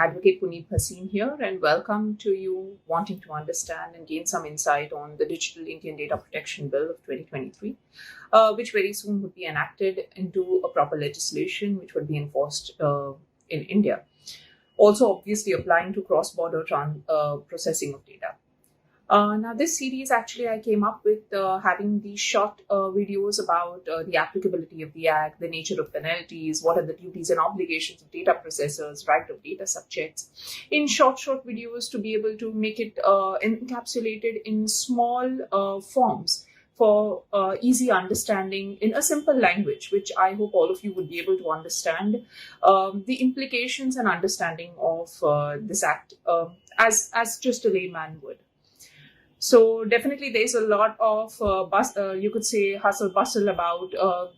Advocate Puneet Bhasin here, and welcome to you wanting to understand and gain some insight on the Digital Indian Data Protection Bill of 2023, which very soon would be enacted into a proper legislation which would be enforced in India. Also, obviously, applying to cross-border processing of data. Now, this series actually I came up with having these short videos about the applicability of the Act, the nature of penalties, what are the duties and obligations of data processors, right of data subjects, in short videos to be able to make it encapsulated in small forms for easy understanding in a simple language, which I hope all of you would be able to understand the implications and understanding of this Act as just a layman would. So definitely there's a lot of, you could say, hustle bustle about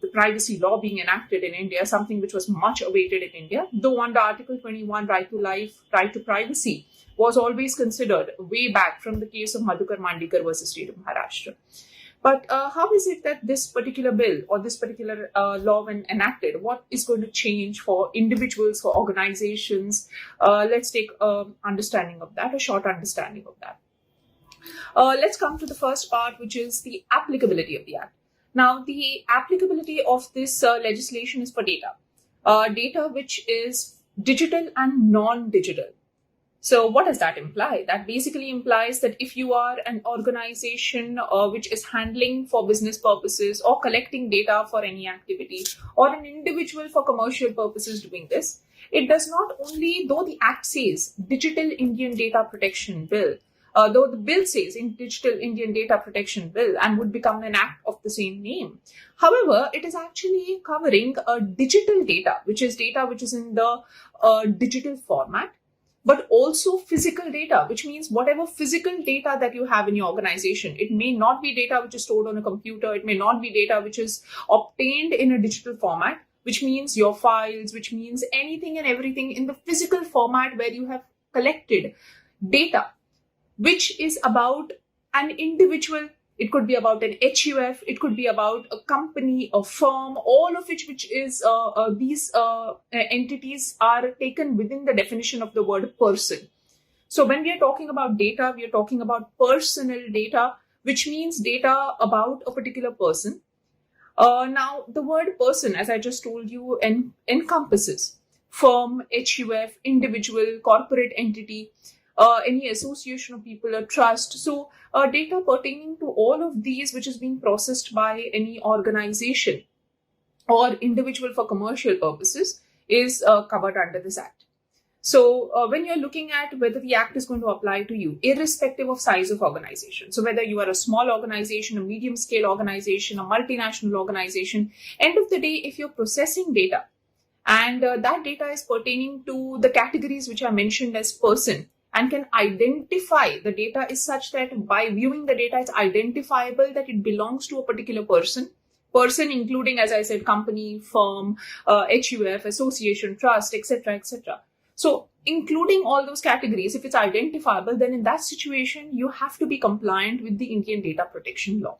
the privacy law being enacted in India, something which was much awaited in India. Though under Article 21, right to life, right to privacy, was always considered way back from the case of Madhukar Mandikar versus State of Maharashtra. But how is it that this particular bill or this particular law, when enacted, what is going to change for individuals, for organizations? Let's take understanding of that, a short understanding of that. Let's come to the first part, which is the applicability of the Act. Now, the applicability of this legislation is for data. Data which is digital and non-digital. So what does that imply? That basically implies that if you are an organization which is handling for business purposes or collecting data for any activity, or an individual for commercial purposes doing this, it does not only, though the Act says Digital Indian Data Protection Bill, though the bill says in Digital Indian Data Protection Bill and would become an act of the same name. However, it is actually covering digital data, which is in the digital format, but also physical data, which means whatever physical data that you have in your organization. It may not be data which is stored on a computer. It may not be data which is obtained in a digital format, which means your files, which means anything and everything in the physical format where you have collected data, which is about an individual. It could be about an HUF, it could be about a company, a firm, all of which is these entities are taken within the definition of the word person. So when we are talking about data, we are talking about personal data, which means data about a particular person. Now, the word person, as I just told you, encompasses firm, HUF, individual, corporate entity, any association of people, a trust. So data pertaining to all of these, which is being processed by any organization or individual for commercial purposes, is covered under this Act. So when you're looking at whether the Act is going to apply to you, irrespective of size of organization, so whether you are a small organization, a medium scale organization, a multinational organization, end of the day, if you're processing data and that data is pertaining to the categories which are mentioned as person, and can identify, the data is such that by viewing the data, it's identifiable that it belongs to a particular person, including, as I said, company, firm, HUF, association, trust, etc., etc. So including all those categories, if it's identifiable, then in that situation, you have to be compliant with the Indian Data Protection Law.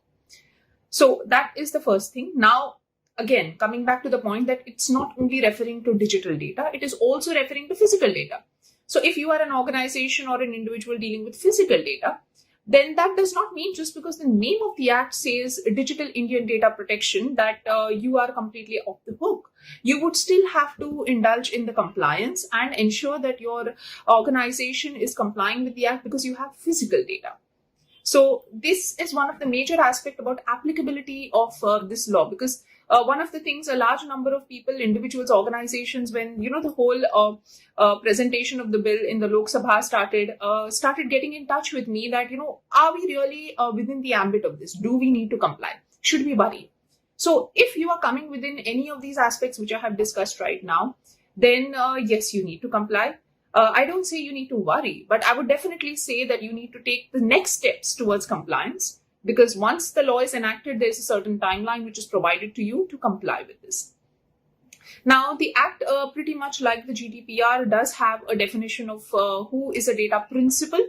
So that is the first thing. Now, again, coming back to the point that it's not only referring to digital data, it is also referring to physical data. So if you are an organization or an individual dealing with physical data, then that does not mean just because the name of the Act says Digital Indian Data Protection that you are completely off the hook. You would still have to indulge in the compliance and ensure that your organization is complying with the Act because you have physical data. So this is one of the major aspects about applicability of this law, because one of the things, a large number of people, individuals, organizations, when the whole presentation of the bill in the Lok Sabha started getting in touch with me that are we really within the ambit of this? Do we need to comply? Should we worry? So if you are coming within any of these aspects which I have discussed right now, then yes, you need to comply. I don't say you need to worry, but I would definitely say that you need to take the next steps towards compliance, because once the law is enacted, there's a certain timeline which is provided to you to comply with this. Now, the Act, pretty much like the GDPR, does have a definition of who is a data principal.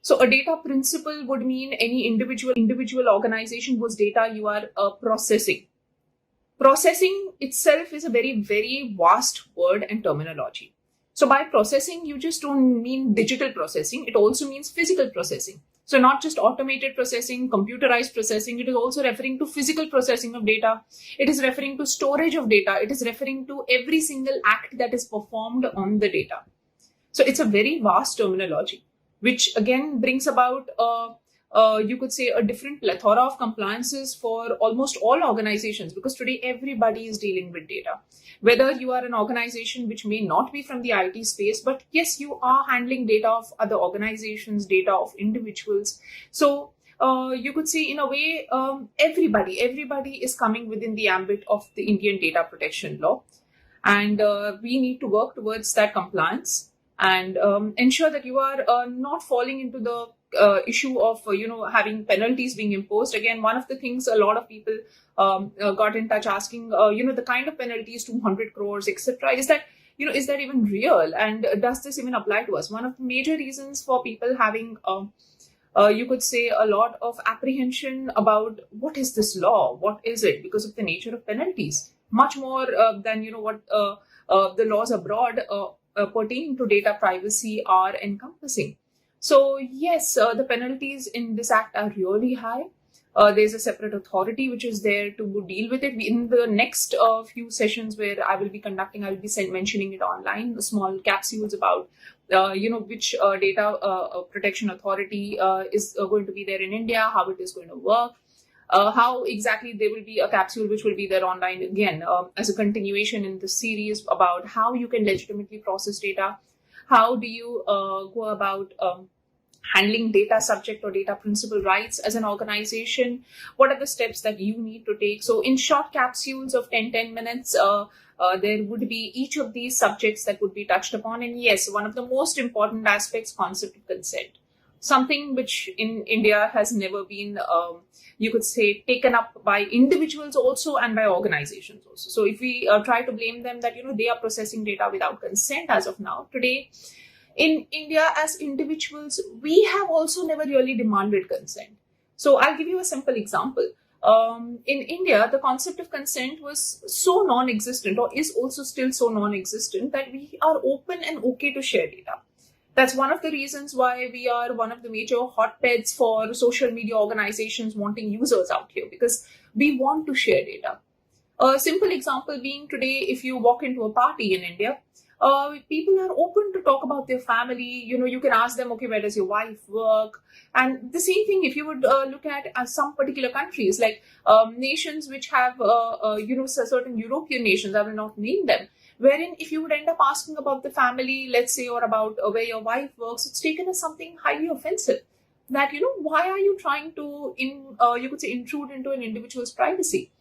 So a data principal would mean any individual organization whose data you are processing. Processing itself is a very, very vast word and terminology. So by processing, you just don't mean digital processing. It also means physical processing. So not just automated processing, computerized processing, it is also referring to physical processing of data. It is referring to storage of data. It is referring to every single act that is performed on the data. So it's a very vast terminology, which again brings about, you could say, a different plethora of compliances for almost all organizations, because today everybody is dealing with data. Whether you are an organization which may not be from the IT space, but yes, you are handling data of other organizations, data of individuals. So you could say, in a way, everybody is coming within the ambit of the Indian data protection law. And we need to work towards that compliance and ensure that you are not falling into the issue of having penalties being imposed. Again, one of the things a lot of people got in touch asking, the kind of penalties, 200 crores, etc. Is that even real, and does this even apply to us? One of the major reasons for people having you could say a lot of apprehension about what is this law, what is it, because of the nature of penalties, much more than what the laws abroad pertaining to data privacy are encompassing. So yes, the penalties in this act are really high. There's a separate authority which is there to deal with it. In the next few sessions where I will be conducting, I will be mentioning it online, small capsules about which data protection authority is going to be there in India, how it is going to work. How exactly there will be a capsule which will be there online again as a continuation in the series about how you can legitimately process data. How do you go about handling data subject or data principal rights as an organization? What are the steps that you need to take? So in short capsules of 10 minutes, there would be each of these subjects that would be touched upon. And yes, one of the most important aspects, concept of consent. Something which in India has never been, you could say, taken up by individuals also and by organizations also. So if we try to blame them that, they are processing data without consent as of now, today in India as individuals, we have also never really demanded consent. So I'll give you a simple example. In India, the concept of consent was so non-existent, or is also still so non-existent, that we are open and okay to share data. That's one of the reasons why we are one of the major hotbeds for social media organizations wanting users out here, because we want to share data. A simple example being, today, if you walk into a party in India, people are open to talk about their family. You can ask them, okay, where does your wife work? And the same thing, if you would look at some particular countries, like nations which have, certain European nations, I will not name them, wherein if you would end up asking about the family, let's say, or about where your wife works, it's taken as something highly offensive. That, why are you trying to, you could say, intrude into an individual's privacy?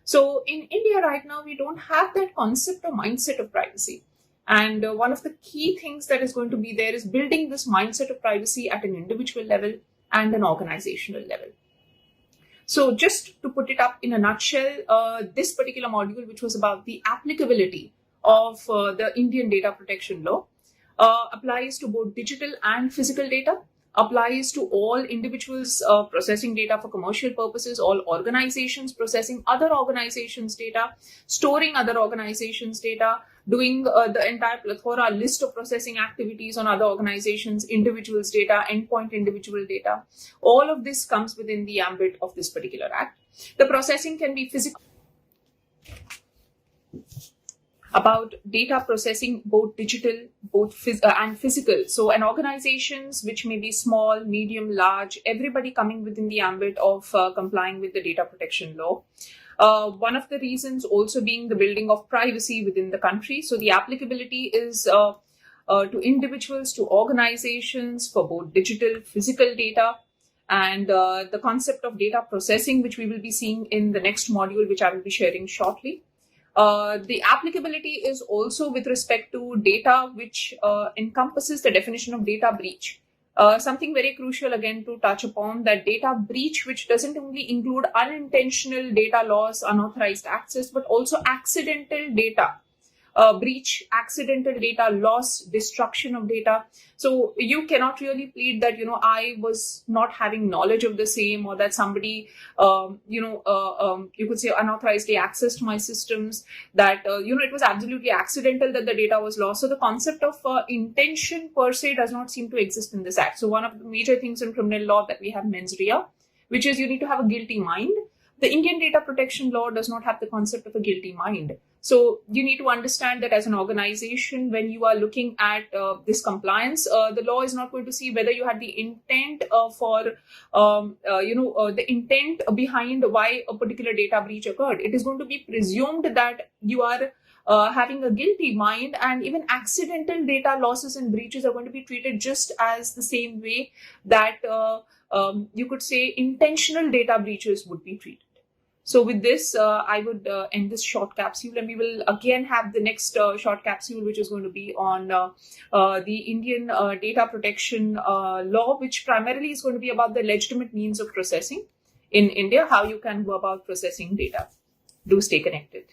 So in India right now, we don't have that concept or mindset of privacy. And one of the key things that is going to be there is building this mindset of privacy at an individual level and an organizational level. So just to put it up in a nutshell, this particular module, which was about the applicability of the Indian data protection law, applies to both digital and physical data, applies to all individuals processing data for commercial purposes, all organizations processing other organizations' data, storing other organizations' data, doing the entire plethora list of processing activities on other organizations, individuals' data, endpoint individual data. All of this comes within the ambit of this particular act. The processing can be physical, about data processing, both digital, and physical. So an organizations which may be small, medium, large, everybody coming within the ambit of complying with the data protection law. One of the reasons also being the building of privacy within the country. So the applicability is to individuals, to organizations for both digital, physical data, and the concept of data processing, which we will be seeing in the next module, which I will be sharing shortly. The applicability is also with respect to data, which encompasses the definition of data breach. Something very crucial again to touch upon, that data breach, which doesn't only include unintentional data loss, unauthorized access, but also accidental data breach, accidental data loss, destruction of data. So you cannot really plead that, I was not having knowledge of the same, or that somebody, you could say unauthorizedly accessed my systems, that, it was absolutely accidental that the data was lost. So the concept of intention per se does not seem to exist in this act. So one of the major things in criminal law that we have mens rea, which is you need to have a guilty mind. The Indian data protection law does not have the concept of a guilty mind. So you need to understand that as an organization, when you are looking at this compliance, the law is not going to see whether you had the intent the intent behind why a particular data breach occurred. It is going to be presumed that you are having a guilty mind, and even accidental data losses and breaches are going to be treated just as the same way that you could say intentional data breaches would be treated. So with this, I would end this short capsule, and we will again have the next short capsule, which is going to be on the Indian data protection law, which primarily is going to be about the legitimate means of processing in India, how you can go about processing data. Do stay connected.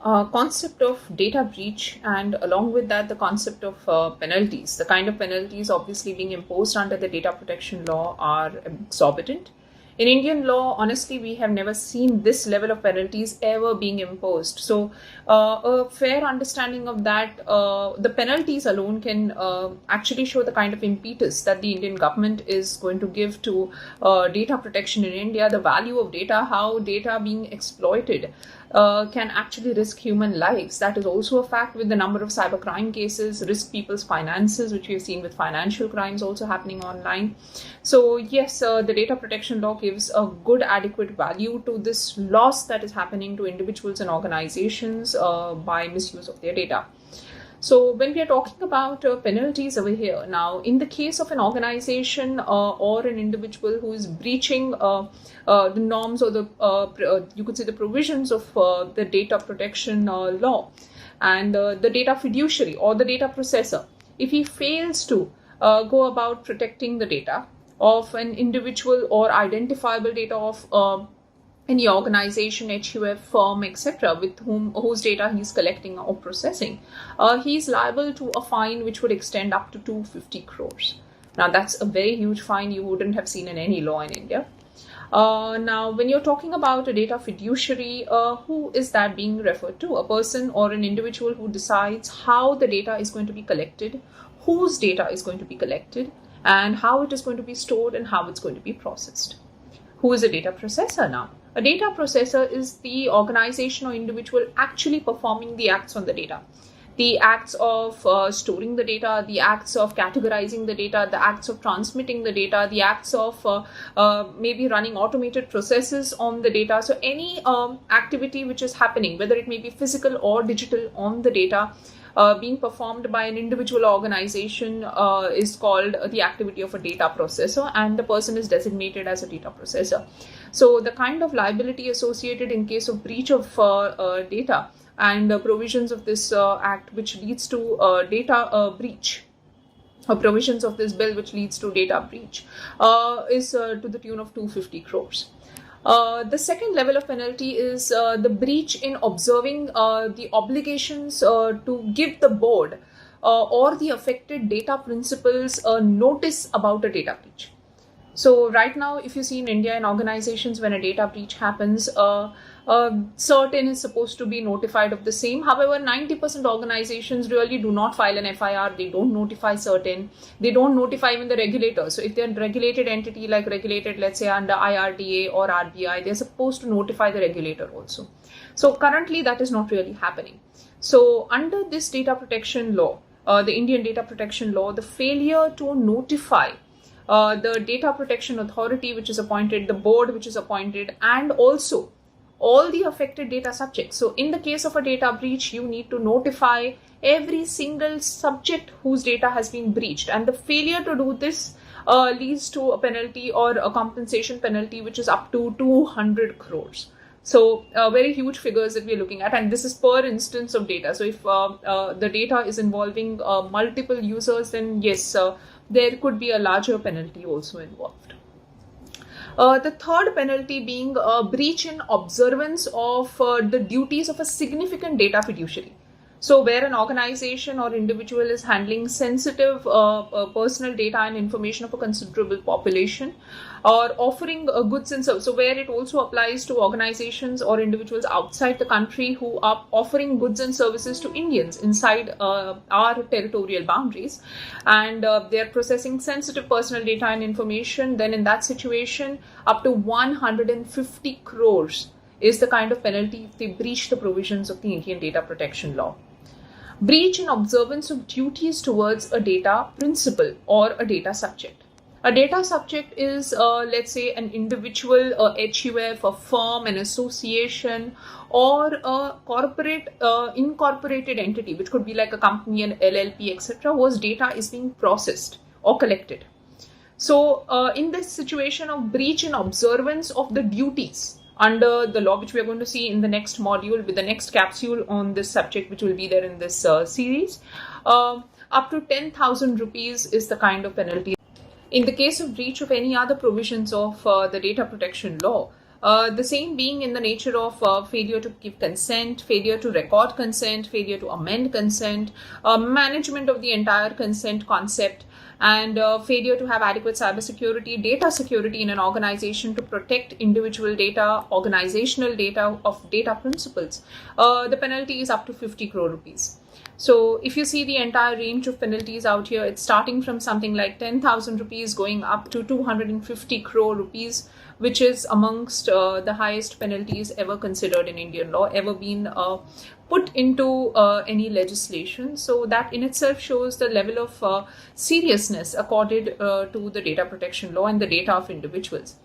Concept of data breach, and along with that the concept of penalties. The kind of penalties obviously being imposed under the data protection law are exorbitant. In Indian law, honestly, we have never seen this level of penalties ever being imposed. So a fair understanding of that, the penalties alone can actually show the kind of impetus that the Indian government is going to give to data protection in India, the value of data, how data being exploited can actually risk human lives. That is also a fact with the number of cybercrime cases, risk people's finances, which we have seen with financial crimes also happening online. So yes, the data protection law gives a good adequate value to this loss that is happening to individuals and organizations by misuse of their data. So when we are talking about penalties over here, now in the case of an organization or an individual who is breaching the norms or the you could say the provisions of the data protection law, and the data fiduciary or the data processor, if he fails to go about protecting the data of an individual or identifiable data of any organization, HUF, firm, etc., with whose data he's collecting or processing, he's liable to a fine which would extend up to 250 crores. Now, that's a very huge fine you wouldn't have seen in any law in India. Now, when you're talking about a data fiduciary, who is that being referred to? A person or an individual who decides how the data is going to be collected, whose data is going to be collected, and how it is going to be stored and how it's going to be processed. Who is a data processor now? A data processor is the organization or individual actually performing the acts on the data. The acts of storing the data, the acts of categorizing the data, the acts of transmitting the data, the acts of maybe running automated processes on the data. So any activity which is happening, whether it may be physical or digital on the data, being performed by an individual organization is called the activity of a data processor, and the person is designated as a data processor. So the kind of liability associated in case of breach of data and provisions of this act which leads to data breach, provisions of this bill which leads to data breach is to the tune of 250 crores. The second level of penalty is the breach in observing the obligations to give the board or the affected data principals a notice about a data breach. So right now, if you see in India, in organizations, when a data breach happens, certain is supposed to be notified of the same. However, 90% organizations really do not file an FIR. They don't notify certain. They don't notify even the regulator. So if they're a regulated entity, like regulated, let's say under IRDA or RBI, they're supposed to notify the regulator also. So currently, that is not really happening. So under this data protection law, the Indian data protection law, the failure to notify the data protection authority which is appointed, the board which is appointed, and also all the affected data subjects. So in the case of a data breach, you need to notify every single subject whose data has been breached, and the failure to do this leads to a penalty or a compensation penalty which is up to 200 crores. So very huge figures that we're looking at, and this is per instance of data. So if the data is involving multiple users, then yes, there could be a larger penalty also involved. The third penalty being breach in observance of the duties of a significant data fiduciary. So, where an organization or individual is handling sensitive personal data and information of a considerable population, or offering goods and services. So, where it also applies to organizations or individuals outside the country who are offering goods and services to Indians inside our territorial boundaries, and they are processing sensitive personal data and information, then in that situation, up to 150 crores is the kind of penalty if they breach the provisions of the Indian data protection law. Breach in observance of duties towards a data principal or a data subject. A data subject is, let's say, an individual, a HUF, a firm, an association, or a corporate, incorporated entity, which could be like a company, an LLP, etc., whose data is being processed or collected. So, in this situation of breach in observance of the duties under the law, which we are going to see in the next module with the next capsule on this subject, which will be there in this series, up to 10,000 rupees is the kind of penalty. In the case of breach of any other provisions of the data protection law, the same being in the nature of failure to give consent, failure to record consent, failure to amend consent, management of the entire consent concept, and failure to have adequate cybersecurity, data security in an organization to protect individual data, organizational data of data principles, the penalty is up to 50 crore rupees. So if you see the entire range of penalties out here, it's starting from something like 10,000 rupees going up to 250 crore rupees, which is amongst the highest penalties ever considered in Indian law, ever been put into any legislation. So that in itself shows the level of seriousness accorded to the data protection law and the data of individuals.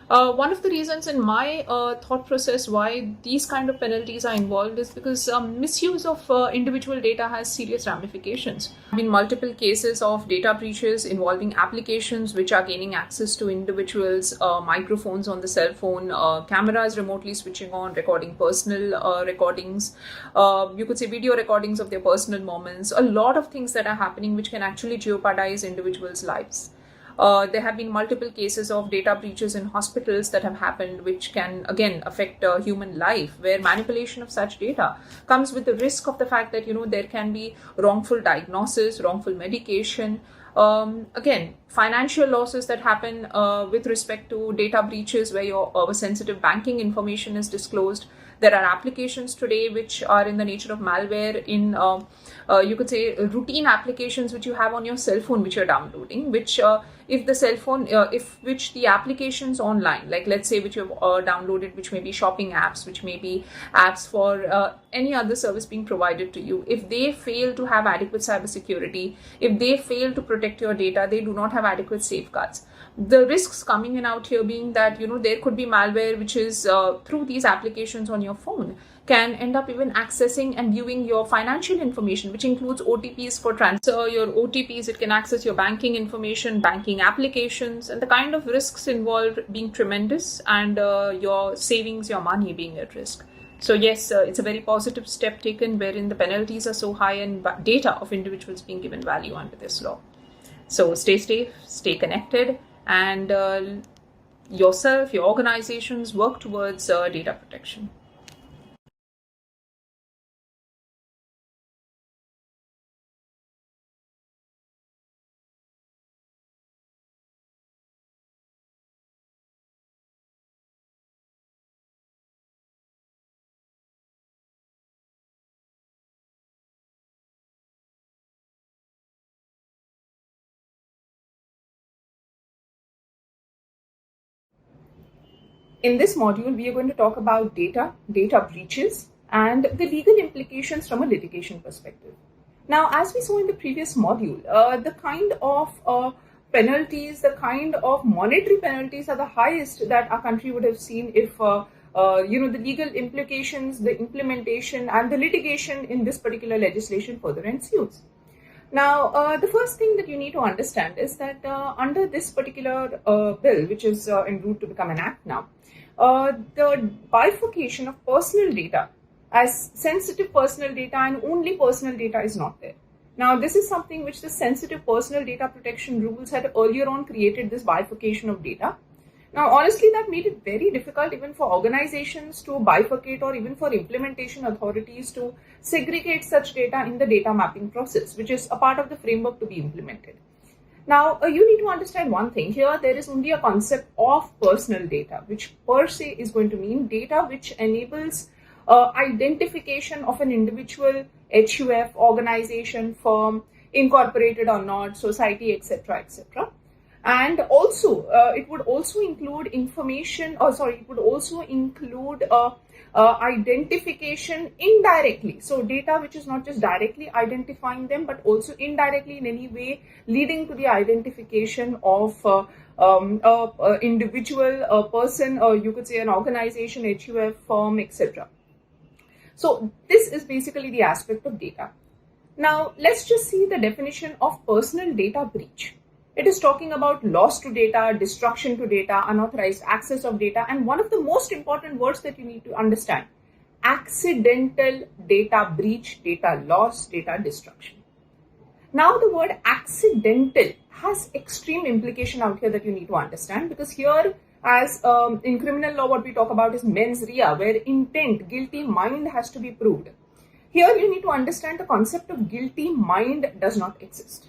One of the reasons in my thought process why these kind of penalties are involved is because misuse of individual data has serious ramifications. There have been multiple cases of data breaches involving applications which are gaining access to individuals, microphones on the cell phone, cameras remotely switching on, recording personal recordings, you could say video recordings of their personal moments, a lot of things that are happening which can actually jeopardize individuals' lives. There have been multiple cases of data breaches in hospitals that have happened, which can again affect human life, where manipulation of such data comes with the risk of the fact that there can be wrongful diagnosis, wrongful medication. Again, financial losses that happen with respect to data breaches where your sensitive banking information is disclosed. There are applications today which are in the nature of malware in, you could say, routine applications which you have on your cell phone which you're downloading, which if the cell phone, which the applications online, like let's say which you've downloaded, which may be shopping apps, which may be apps for any other service being provided to you, if they fail to have adequate cybersecurity, if they fail to protect your data, they do not have adequate safeguards. The risks coming in out here being that, there could be malware which is through these applications on your phone can end up even accessing and viewing your financial information, which includes OTPs for transfer, your OTPs, it can access your banking information, banking applications, and the kind of risks involved being tremendous, and your savings, your money being at risk. So yes, it's a very positive step taken wherein the penalties are so high and data of individuals being given value under this law. So stay safe, stay connected, and yourself, your organizations work towards data protection. In this module, we are going to talk about data breaches, and the legal implications from a litigation perspective. Now, as we saw in the previous module, the kind of penalties, the kind of monetary penalties are the highest that our country would have seen if the legal implications, the implementation, and the litigation in this particular legislation further ensues. Now, the first thing that you need to understand is that under this particular bill, which is en route to become an act now, the bifurcation of personal data as sensitive personal data and only personal data is not there. Now, this is something which the sensitive personal data protection rules had earlier on created, this bifurcation of data. Now, honestly, that made it very difficult even for organizations to bifurcate or even for implementation authorities to segregate such data in the data mapping process, which is a part of the framework to be implemented. Now, you need to understand one thing. Here, there is only a concept of personal data, which per se is going to mean data which enables identification of an individual, HUF, organization, firm, incorporated or not, society, etc., etc. And also, it would also include information, it would also include identification indirectly. So data which is not just directly identifying them, but also indirectly in any way leading to the identification of individual, a person, or you could say an organization, HUF, firm, etc. So this is basically the aspect of data. Now, let's just see the definition of personal data breach. It is talking about loss to data, destruction to data, unauthorized access of data, and one of the most important words that you need to understand, accidental data breach, data loss, data destruction. Now, the word accidental has extreme implication out here that you need to understand, because here, as in criminal law, what we talk about is mens rea, where intent, guilty mind has to be proved. Here, you need to understand the concept of guilty mind does not exist.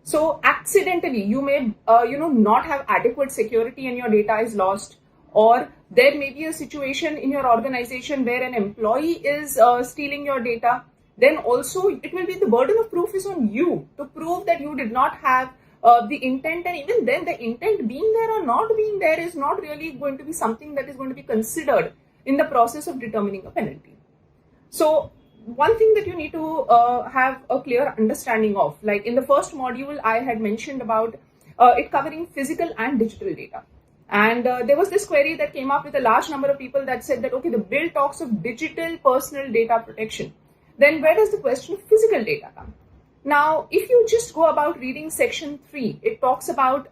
So accidentally, you may, not have adequate security and your data is lost, or there may be a situation in your organization where an employee is stealing your data. Then also it will be the burden of proof is on you to prove that you did not have the intent, and even then the intent being there or not being there is not really going to be something that is going to be considered in the process of determining a penalty. So one thing that you need to have a clear understanding of, like in the first module, I had mentioned about it covering physical and digital data. And there was this query that came up with a large number of people that said that, okay, the bill talks of digital personal data protection. Then where does the question of physical data come? Now, if you just go about reading section 3, it talks about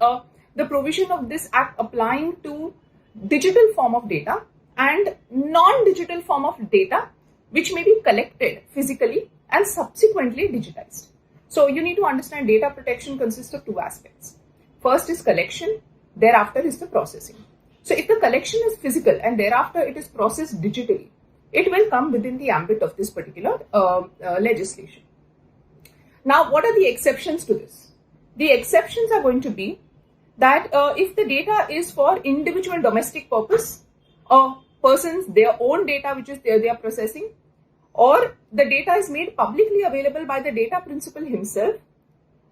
the provision of this act applying to digital form of data and non-digital form of data, which may be collected physically and subsequently digitized. So you need to understand data protection consists of two aspects. First is collection, thereafter is the processing. So if the collection is physical and thereafter it is processed digitally, it will come within the ambit of this particular legislation. Now, what are the exceptions to this? The exceptions are going to be that if the data is for individual domestic purpose, persons, their own data which is they are processing, or the data is made publicly available by the data principal himself,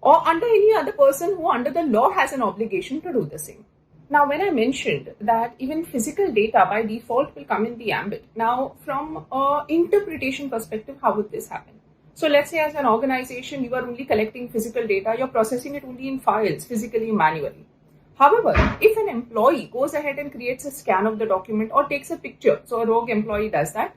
or under any other person who under the law has an obligation to do the same. Now, when I mentioned that even physical data by default will come in the ambit, now from an interpretation perspective, how would this happen? So let's say as an organization, you are only collecting physical data, you're processing it only in files, physically, manually. However, if an employee goes ahead and creates a scan of the document or takes a picture, so a rogue employee does that,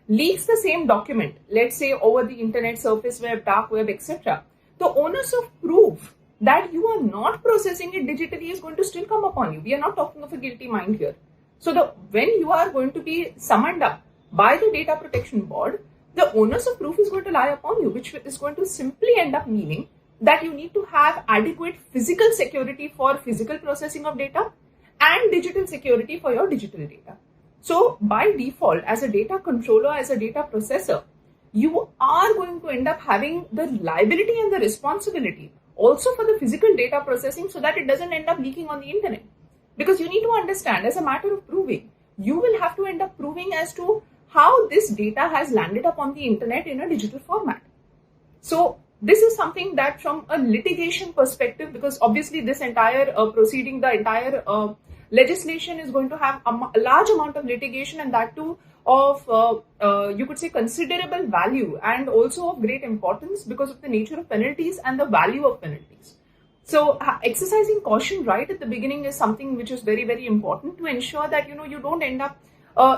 leaks the same document, let's say over the internet, surface web, dark web, etc., the onus of proof that you are not processing it digitally is going to still come upon you. We are not talking of a guilty mind here. So when you are going to be summoned up by the Data Protection Board, the onus of proof is going to lie upon you, which is going to simply end up meaning that you need to have adequate physical security for physical processing of data and digital security for your digital data. So by default, as a data controller, as a data processor, you are going to end up having the liability and the responsibility also for the physical data processing, so that it doesn't end up leaking on the internet. Because you need to understand, as a matter of proving, you will have to end up proving as to how this data has landed up on the internet in a digital format. So this is something that from a litigation perspective, because obviously this entire proceeding, the entire legislation is going to have a large amount of litigation, and that too of, you could say, considerable value and also of great importance because of the nature of penalties and the value of penalties. So exercising caution right at the beginning is something which is very, very important to ensure that, you don't end up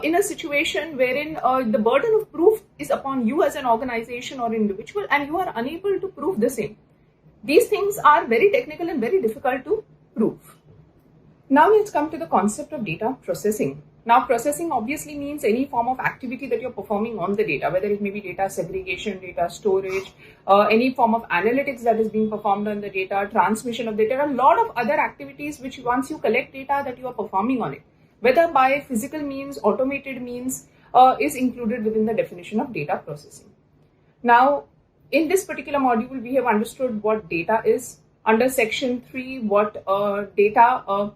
in a situation wherein the burden of proof is upon you as an organization or individual and you are unable to prove the same. These things are very technical and very difficult to prove. Now let's come to the concept of data processing. Now, processing obviously means any form of activity that you're performing on the data, whether it may be data segregation, data storage, any form of analytics that is being performed on the data, transmission of data. There are a lot of other activities which once you collect data that you are performing on it, whether by physical means, automated means, is included within the definition of data processing. Now, in this particular module, we have understood what data is. Under section 3, what data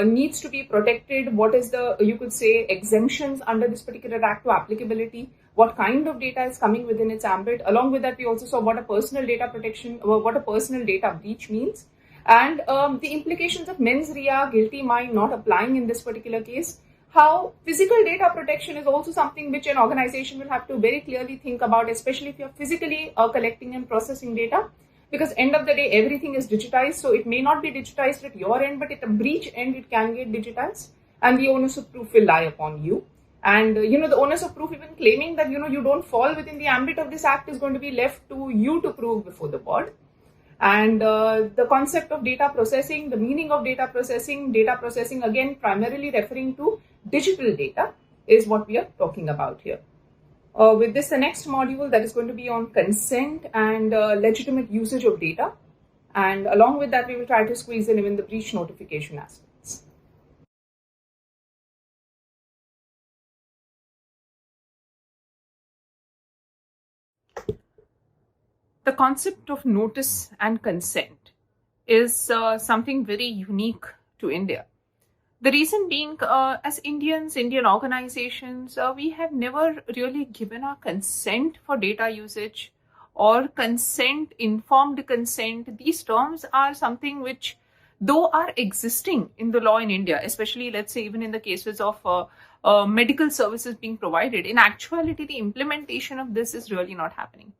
needs to be protected, what is the, you could say, exemptions under this particular act to applicability, what kind of data is coming within its ambit. Along with that, we also saw what a personal data protection, what a personal data breach means, and the implications of mens rea, guilty mind not applying in this particular case. How physical data protection is also something which an organization will have to very clearly think about, especially if you're physically collecting and processing data, because end of the day, everything is digitized. So it may not be digitized at your end, but at a breach end, it can get digitized, and the onus of proof will lie upon you. And the onus of proof, even claiming that you don't fall within the ambit of this act, is going to be left to you to prove before the board. And the concept of data processing, the meaning of data processing again primarily referring to digital data, is what we are talking about here. With this, the next module that is going to be on consent and legitimate usage of data. And along with that, we will try to squeeze in even the breach notification aspects. The concept of notice and consent is something very unique to India. The reason being, as Indians, Indian organizations, we have never really given our consent for data usage or consent, informed consent. These terms are something which, though are existing in the law in India, especially let's say even in the cases of medical services being provided, in actuality, the implementation of this is really not happening.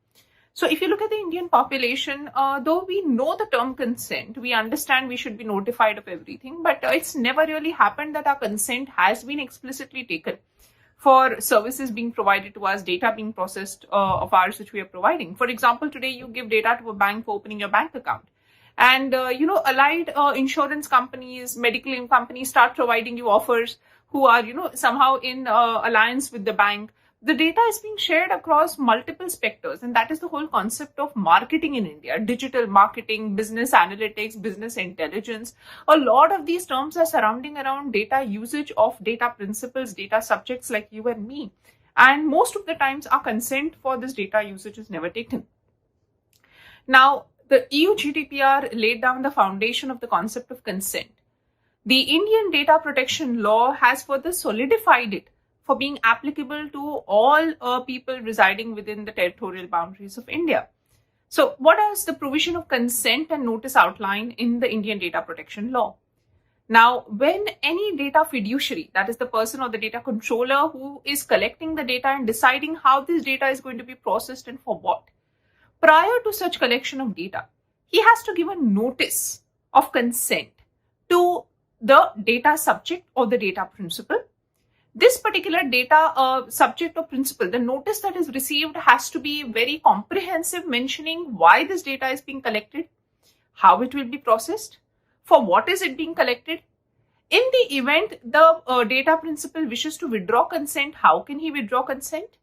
So if you look at the Indian population, though we know the term consent, we understand we should be notified of everything, but it's never really happened that our consent has been explicitly taken for services being provided to us, data being processed of ours which we are providing. For example, today you give data to a bank for opening your bank account. And, allied insurance companies, medical companies start providing you offers who are, somehow in alliance with the bank. The data is being shared across multiple specters, and that is the whole concept of marketing in India. Digital marketing, business analytics, business intelligence. A lot of these terms are surrounding around data usage of data principles, data subjects like you and me. And most of the times our consent for this data usage is never taken. Now, the EU GDPR laid down the foundation of the concept of consent. The Indian data protection law has further solidified it for being applicable to all people residing within the territorial boundaries of India. So what is the provision of consent and notice outlined in the Indian data protection law? Now, when any data fiduciary, that is the person or the data controller who is collecting the data and deciding how this data is going to be processed and for what, prior to such collection of data, he has to give a notice of consent to the data subject or the data principal. This particular data subject or principal, the notice that is received has to be very comprehensive, mentioning why this data is being collected, how it will be processed, for what is it being collected. In the event the data principal wishes to withdraw consent, how can he withdraw consent?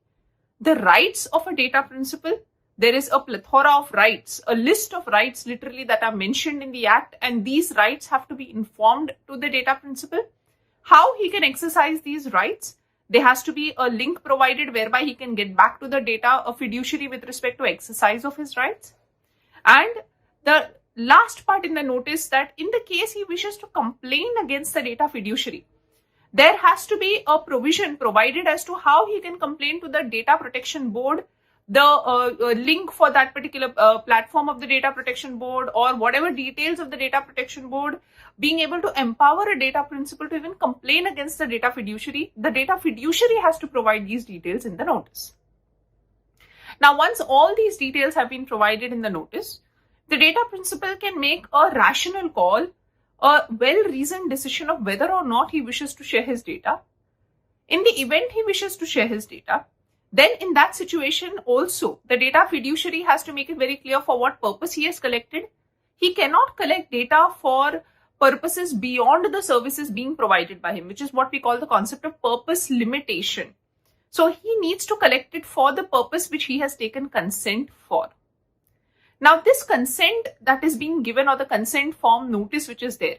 The rights of a data principal, there is a plethora of rights, a list of rights literally that are mentioned in the act, and these rights have to be informed to the data principal. How he can exercise these rights? There has to be a link provided whereby he can get back to the data, a fiduciary with respect to exercise of his rights. And the last part in the notice, that in the case he wishes to complain against the data fiduciary, there has to be a provision provided as to how he can complain to the data protection board, the link for that particular platform of the data protection board, or whatever details of the data protection board, being able to empower a data principal to even complain against the data fiduciary. The data fiduciary has to provide these details in the notice. Now, once all these details have been provided in the notice, the data principal can make a rational call, a well-reasoned decision of whether or not he wishes to share his data. In the event he wishes to share his data, then in that situation also, the data fiduciary has to make it very clear for what purpose he has collected. He cannot collect data for purposes beyond the services being provided by him, which is what we call the concept of purpose limitation. So he needs to collect it for the purpose which he has taken consent for. Now, this consent that is being given, or the consent form notice which is there,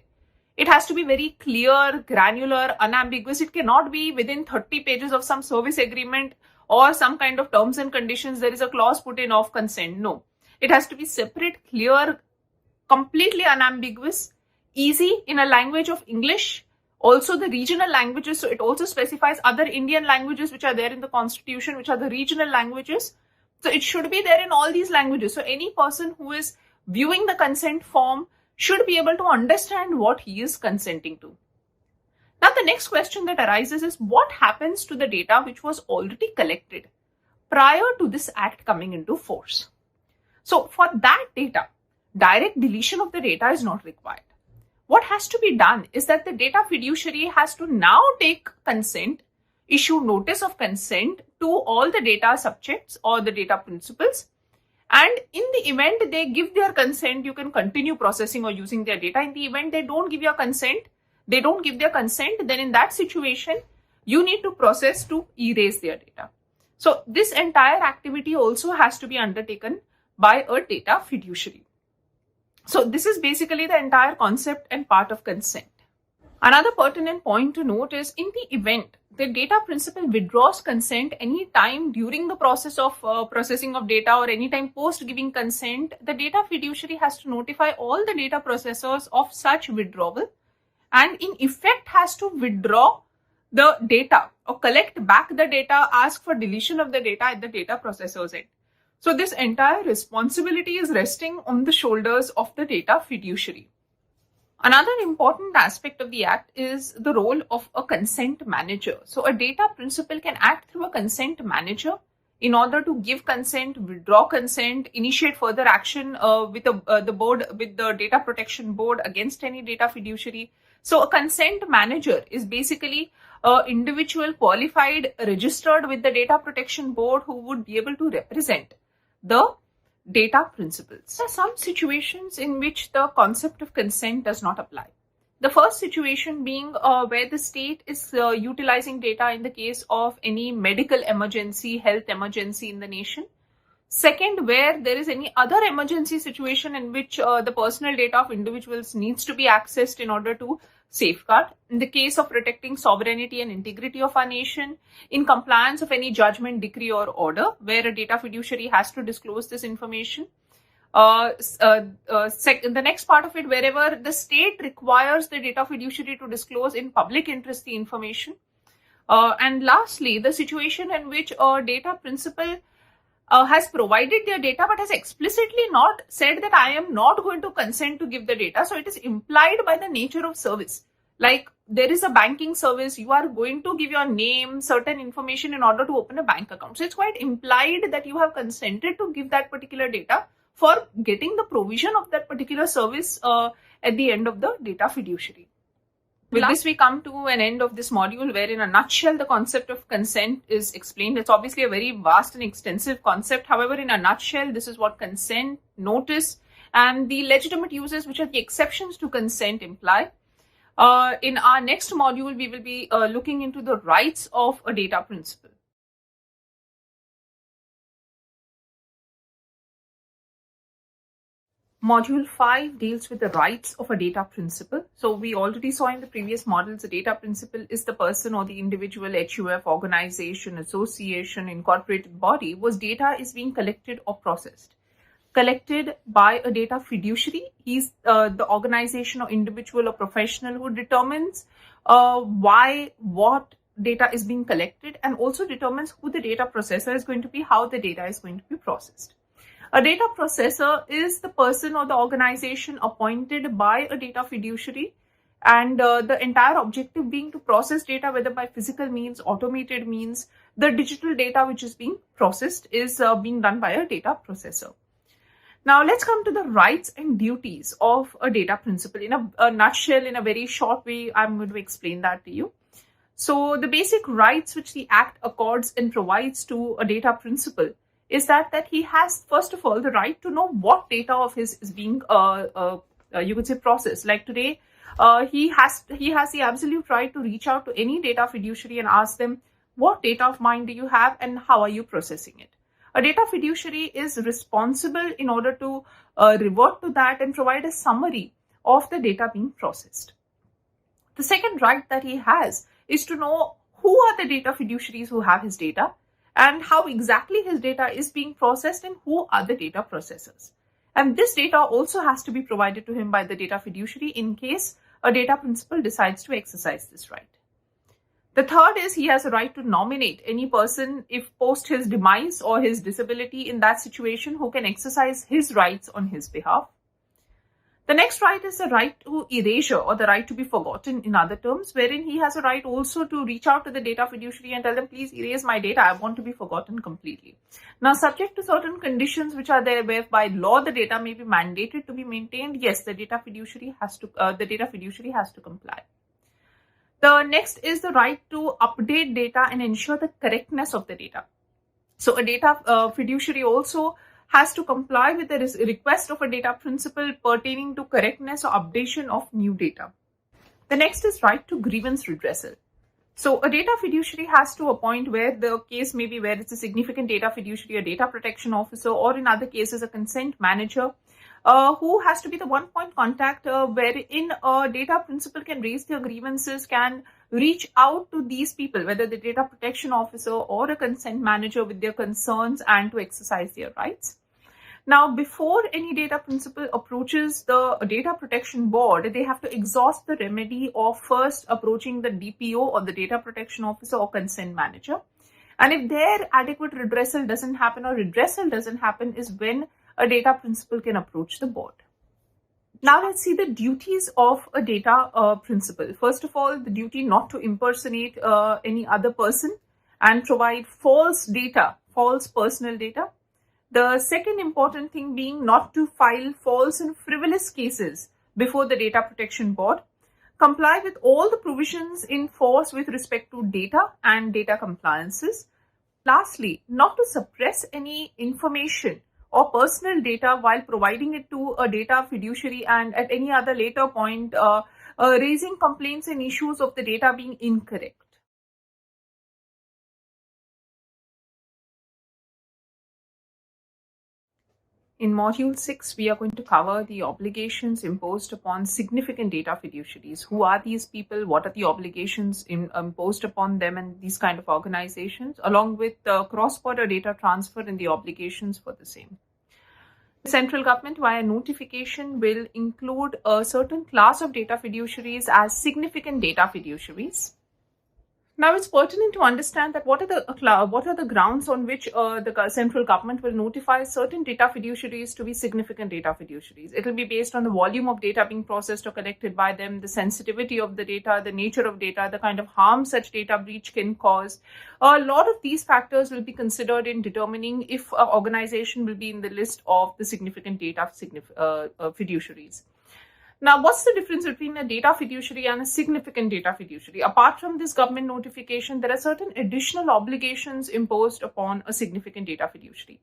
it has to be very clear, granular, unambiguous. It cannot be within 30 pages of some service agreement or some kind of terms and conditions. There is a clause put in of consent. No, it has to be separate, clear, completely unambiguous, easy in a language of English. Also the regional languages. So it also specifies other Indian languages which are there in the constitution, which are the regional languages. So it should be there in all these languages. So any person who is viewing the consent form should be able to understand what he is consenting to. Now, the next question that arises is, what happens to the data which was already collected prior to this act coming into force? So for that data, direct deletion of the data is not required. What has to be done is that the data fiduciary has to now take consent, issue notice of consent to all the data subjects or the data principals. And in the event they give their consent, you can continue processing or using their data. In the event they don't give their consent, then in that situation, you need to process to erase their data. So this entire activity also has to be undertaken by a data fiduciary. So this is basically the entire concept and part of consent. Another pertinent point to note is, in the event the data principal withdraws consent any time during the process of processing of data or any time post giving consent, the data fiduciary has to notify all the data processors of such withdrawal and in effect has to withdraw the data or collect back the data, ask for deletion of the data at the data processor's end. So this entire responsibility is resting on the shoulders of the data fiduciary. Another important aspect of the act is the role of a consent manager. So a data principal can act through a consent manager in order to give consent, withdraw consent, initiate further action with the data protection board against any data fiduciary. So a consent manager is basically an individual qualified, registered with the data protection board who would be able to represent the data principals. There are some situations in which the concept of consent does not apply. The first situation being where the state is utilizing data in the case of any medical emergency, health emergency in the nation. Second, where there is any other emergency situation in which the personal data of individuals needs to be accessed in order to safeguard. In the case of protecting sovereignty and integrity of our nation, in compliance of any judgment, decree or order, where a data fiduciary has to disclose this information. The next part of it, wherever the state requires the data fiduciary to disclose in public interest the information. And lastly, the situation in which a data principal has provided their data but has explicitly not said that I am not going to consent to give the data. So it is implied by the nature of service. Like there is a banking service, you are going to give your name, certain information in order to open a bank account. So it's quite implied that you have consented to give that particular data for getting the provision of that particular service at the end of the data fiduciary. With this, we come to an end of this module where in a nutshell, the concept of consent is explained. It's obviously a very vast and extensive concept. However, in a nutshell, this is what consent, notice, and the legitimate uses, which are the exceptions to consent, imply. In our next module, we will be looking into the rights of a data principal. Module 5 deals with the rights of a data principal. So we already saw in the previous models, a data principal is the person or the individual, HUF, organization, association, incorporated body, whose data is being collected or processed. Collected by a data fiduciary. He's the organization or individual or professional who determines why, what data is being collected, and also determines who the data processor is going to be, how the data is going to be processed. A data processor is the person or the organization appointed by a data fiduciary, and the entire objective being to process data, whether by physical means, automated means. The digital data which is being processed is being done by a data processor. Now let's come to the rights and duties of a data principal. In a nutshell, in a very short way, I'm going to explain that to you. So the basic rights which the Act accords and provides to a data principal is that he has, first of all, the right to know what data of his is being, you could say, processed. Like today, he has the absolute right to reach out to any data fiduciary and ask them, what data of mine do you have and how are you processing it? A data fiduciary is responsible in order to revert to that and provide a summary of the data being processed. The second right that he has is to know who are the data fiduciaries who have his data and how exactly his data is being processed and who are the data processors. And this data also has to be provided to him by the data fiduciary in case a data principal decides to exercise this right. The third is he has a right to nominate any person if post his demise or his disability in that situation who can exercise his rights on his behalf. The next right is the right to erasure or the right to be forgotten in other terms, wherein he has a right also to reach out to the data fiduciary and tell them, please erase my data, I want to be forgotten completely. Now, subject to certain conditions which are there where by law the data may be mandated to be maintained, yes, the data fiduciary has to comply. The next is the right to update data and ensure the correctness of the data. So a data fiduciary also has to comply with the request of a data principal pertaining to correctness or updation of new data. The next is right to grievance redressal. So a data fiduciary has to appoint, where the case may be where it's a significant data fiduciary, a data protection officer, or in other cases a consent manager, who has to be the one point contact wherein a data principal can raise their grievances, can reach out to these people, whether the data protection officer or a consent manager, with their concerns and to exercise their rights. Now, before any data principal approaches the data protection board, they have to exhaust the remedy of first approaching the DPO or the data protection officer or consent manager. And if their adequate redressal doesn't happen or redressal doesn't happen is when a data principal can approach the board. Now let's see the duties of a data principal. First of all, the duty not to impersonate any other person and provide false data, false personal data. The second important thing being not to file false and frivolous cases before the data protection board. Comply with all the provisions in force with respect to data and data compliances. Lastly, not to suppress any information or personal data while providing it to a data fiduciary and at any other later point raising complaints and issues of the data being incorrect. In Module 6, we are going to cover the obligations imposed upon significant data fiduciaries. Who are these people? What are the obligations imposed upon them and these kind of organizations, along with cross-border data transfer and the obligations for the same. The central government, via notification, will include a certain class of data fiduciaries as significant data fiduciaries. Now, it's pertinent to understand that what are the grounds on which the central government will notify certain data fiduciaries to be significant data fiduciaries. It will be based on the volume of data being processed or collected by them, the sensitivity of the data, the nature of data, the kind of harm such data breach can cause. A lot of these factors will be considered in determining if an organization will be in the list of the significant data fiduciaries. Now, what's the difference between a data fiduciary and a significant data fiduciary? Apart from this government notification, there are certain additional obligations imposed upon a significant data fiduciary.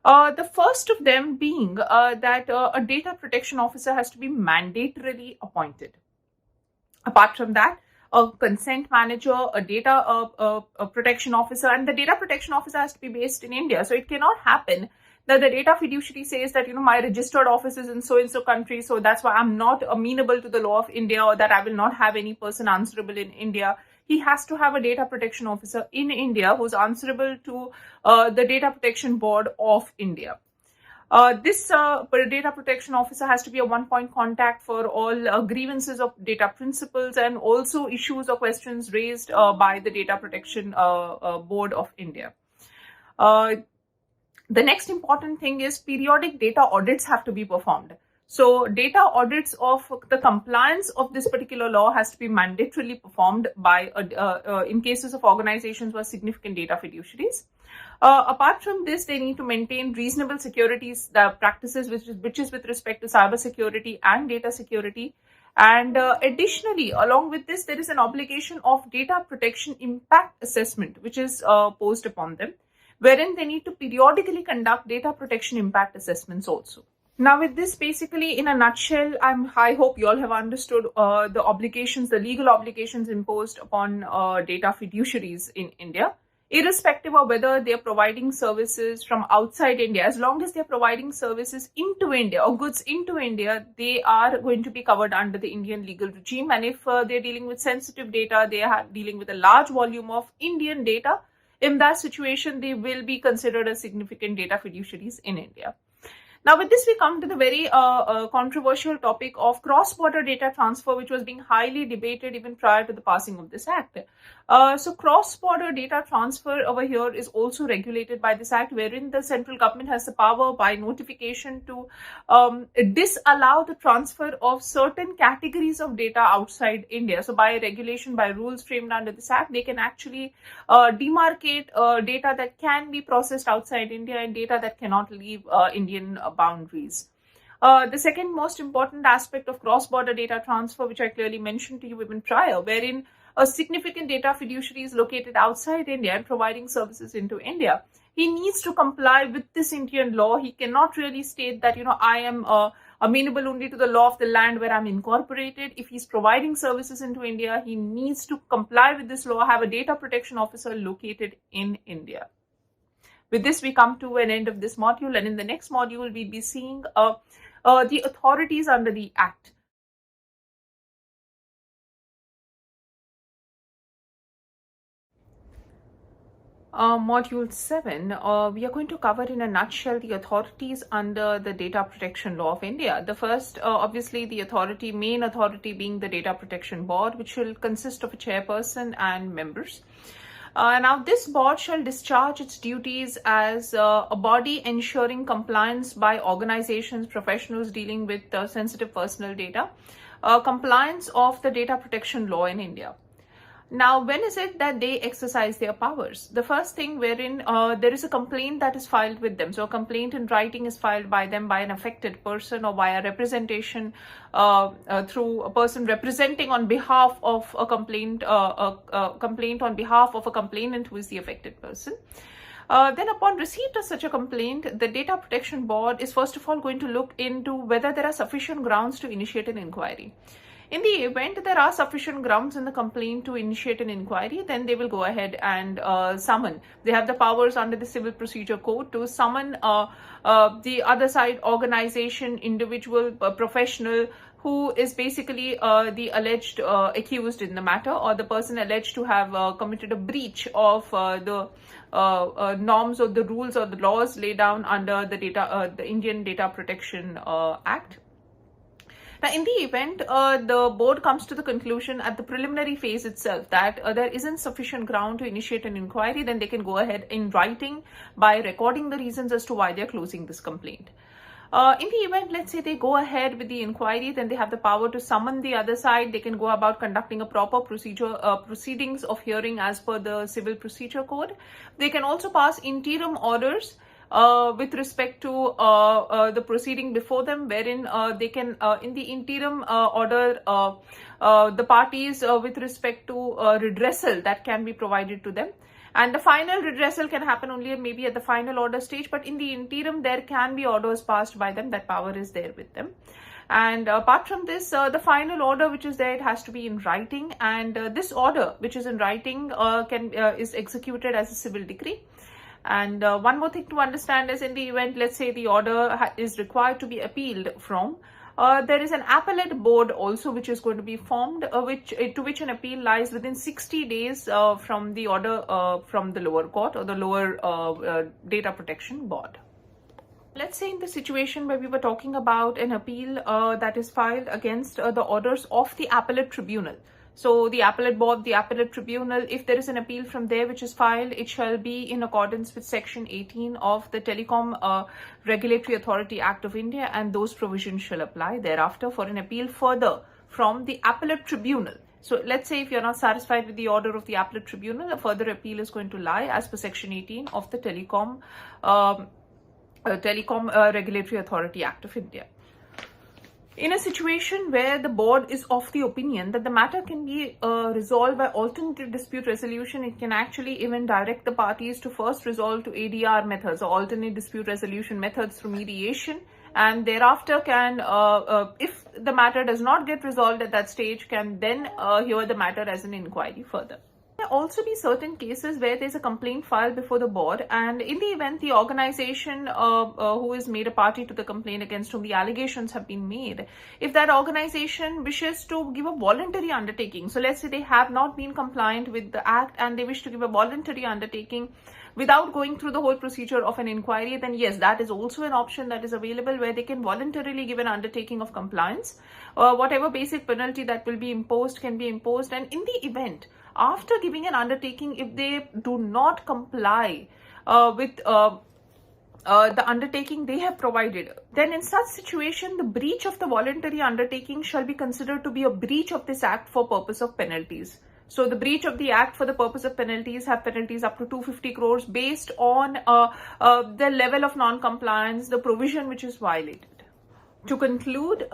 The first of them being that a data protection officer has to be mandatorily appointed. Apart from that, a consent manager, a data protection officer, and the data protection officer has to be based in India. So it cannot happen that the data fiduciary says that, my registered office is in so-and-so country, so that's why I'm not amenable to the law of India, or that I will not have any person answerable in India. He has to have a data protection officer in India who's answerable to the Data Protection Board of India. This data protection officer has to be a one-point contact for all grievances of data principals and also issues or questions raised by the Data Protection Board of India. The next important thing is periodic data audits have to be performed. So data audits of the compliance of this particular law has to be mandatorily performed by in cases of organizations who are significant data fiduciaries. Apart from this, they need to maintain reasonable securities practices, which is with respect to cyber security and data security. And additionally, along with this, there is an obligation of data protection impact assessment, which is posed upon them, wherein they need to periodically conduct data protection impact assessments also. Now, with this, basically, in a nutshell, I hope you all have understood the obligations, the legal obligations imposed upon data fiduciaries in India, irrespective of whether they are providing services from outside India. As long as they are providing services into India or goods into India, they are going to be covered under the Indian legal regime. And if they're dealing with sensitive data, they are dealing with a large volume of Indian data, in that situation, they will be considered as significant data fiduciaries in India. Now, with this, we come to the very controversial topic of cross-border data transfer, which was being highly debated even prior to the passing of this act. So, cross-border data transfer over here is also regulated by this act, wherein the central government has the power by notification to disallow the transfer of certain categories of data outside India. So, by regulation, by rules framed under this act, they can actually demarcate data that can be processed outside India and data that cannot leave Indian boundaries. The second most important aspect of cross-border data transfer, which I clearly mentioned to you even prior, wherein a significant data fiduciary is located outside India and providing services into India, he needs to comply with this Indian law. He cannot really state that, I am amenable only to the law of the land where I'm incorporated. If he's providing services into India, he needs to comply with this law, have a data protection officer located in India. With this, we come to an end of this module, and in the next module, we'll be seeing the authorities under the Act. Module 7, we are going to cover in a nutshell the authorities under the Data Protection Law of India. The first, obviously, the main authority being the Data Protection Board, which will consist of a chairperson and members. Now, this board shall discharge its duties as a body ensuring compliance by organizations, professionals dealing with sensitive personal data, compliance of the data protection law in India. Now, when is it that they exercise their powers? The first thing wherein there is a complaint that is filed with them. So a complaint in writing is filed by them by an affected person or by a representation through a person representing on behalf of a complaint on behalf of a complainant who is the affected person. Then upon receipt of such a complaint, the Data Protection Board is first of all going to look into whether there are sufficient grounds to initiate an inquiry. In the event there are sufficient grounds in the complaint to initiate an inquiry, then they will go ahead and summon. They have the powers under the Civil Procedure Code to summon the other side organization, individual, professional, who is basically the alleged accused in the matter, or the person alleged to have committed a breach of the norms or the rules or the laws laid down under the Indian Data Protection Act. Now, in the event the board comes to the conclusion at the preliminary phase itself that there isn't sufficient ground to initiate an inquiry, then they can go ahead in writing by recording the reasons as to why they're closing this complaint. In the event, let's say they go ahead with the inquiry, then they have the power to summon the other side. They can go about conducting a proper proceedings of hearing as per the Civil Procedure Code. They can also pass interim orders with respect to the proceeding before them, wherein they can, in the interim order, the parties with respect to redressal that can be provided to them. And the final redressal can happen only maybe at the final order stage, but in the interim, there can be orders passed by them. That power is there with them. And apart from this, the final order which is there, it has to be in writing. And this order which is in writing is executed as a civil decree. And one more thing to understand is, in the event, let's say the order is required to be appealed from, there is an appellate board also which is going to be formed, to which an appeal lies within 60 days from the order from the lower court or the lower data protection board. Let's say in the situation where we were talking about an appeal that is filed against the orders of the appellate tribunal. So the appellate board, the appellate tribunal, if there is an appeal from there which is filed, it shall be in accordance with Section 18 of the Telecom Regulatory Authority Act of India, and those provisions shall apply thereafter for an appeal further from the appellate tribunal. So let's say if you're not satisfied with the order of the appellate tribunal, a further appeal is going to lie as per Section 18 of the Telecom Regulatory Authority Act of India. In a situation where the board is of the opinion that the matter can be resolved by alternative dispute resolution, it can actually even direct the parties to first resolve to ADR methods or alternate dispute resolution methods through mediation, and thereafter can, if the matter does not get resolved at that stage, can then hear the matter as an inquiry further. There may also be certain cases where there's a complaint filed before the board, and in the event the organization who is made a party to the complaint against whom the allegations have been made, if that organization wishes to give a voluntary undertaking, so let's say they have not been compliant with the act and they wish to give a voluntary undertaking without going through the whole procedure of an inquiry, then yes, that is also an option that is available, where they can voluntarily give an undertaking of compliance. Whatever basic penalty that will be imposed can be imposed, and in the event, after giving an undertaking, if they do not comply with the undertaking they have provided, then in such situation, the breach of the voluntary undertaking shall be considered to be a breach of this act for purpose of penalties. So the breach of the act for the purpose of penalties have penalties up to 250 crores based on the level of non-compliance, the provision which is violated. To conclude,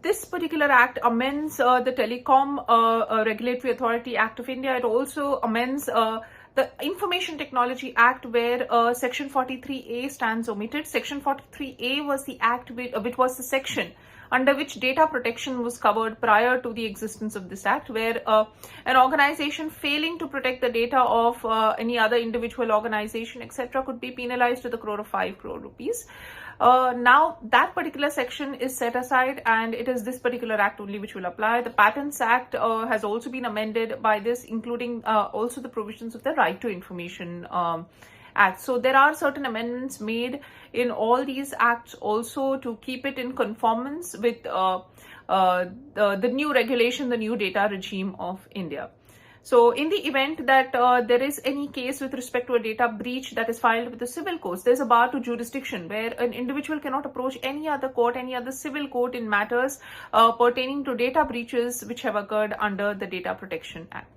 this particular act amends the Telecom Regulatory Authority Act of India. It also amends the Information Technology Act, where Section 43A stands omitted. Section 43A was the act which was the section under which data protection was covered prior to the existence of this act, where an organization failing to protect the data of any other individual organization, etc., could be penalized to the crore of 5 crore rupees. Now that particular section is set aside, and it is this particular act only which will apply. The Patents Act has also been amended by this, including also the provisions of the Right to Information Act. So there are certain amendments made in all these acts also to keep it in conformance with the new regulation, the new data regime of India. So in the event that there is any case with respect to a data breach that is filed with the civil courts, there's a bar to jurisdiction where an individual cannot approach any other court, any other civil court in matters pertaining to data breaches which have occurred under the Data Protection Act.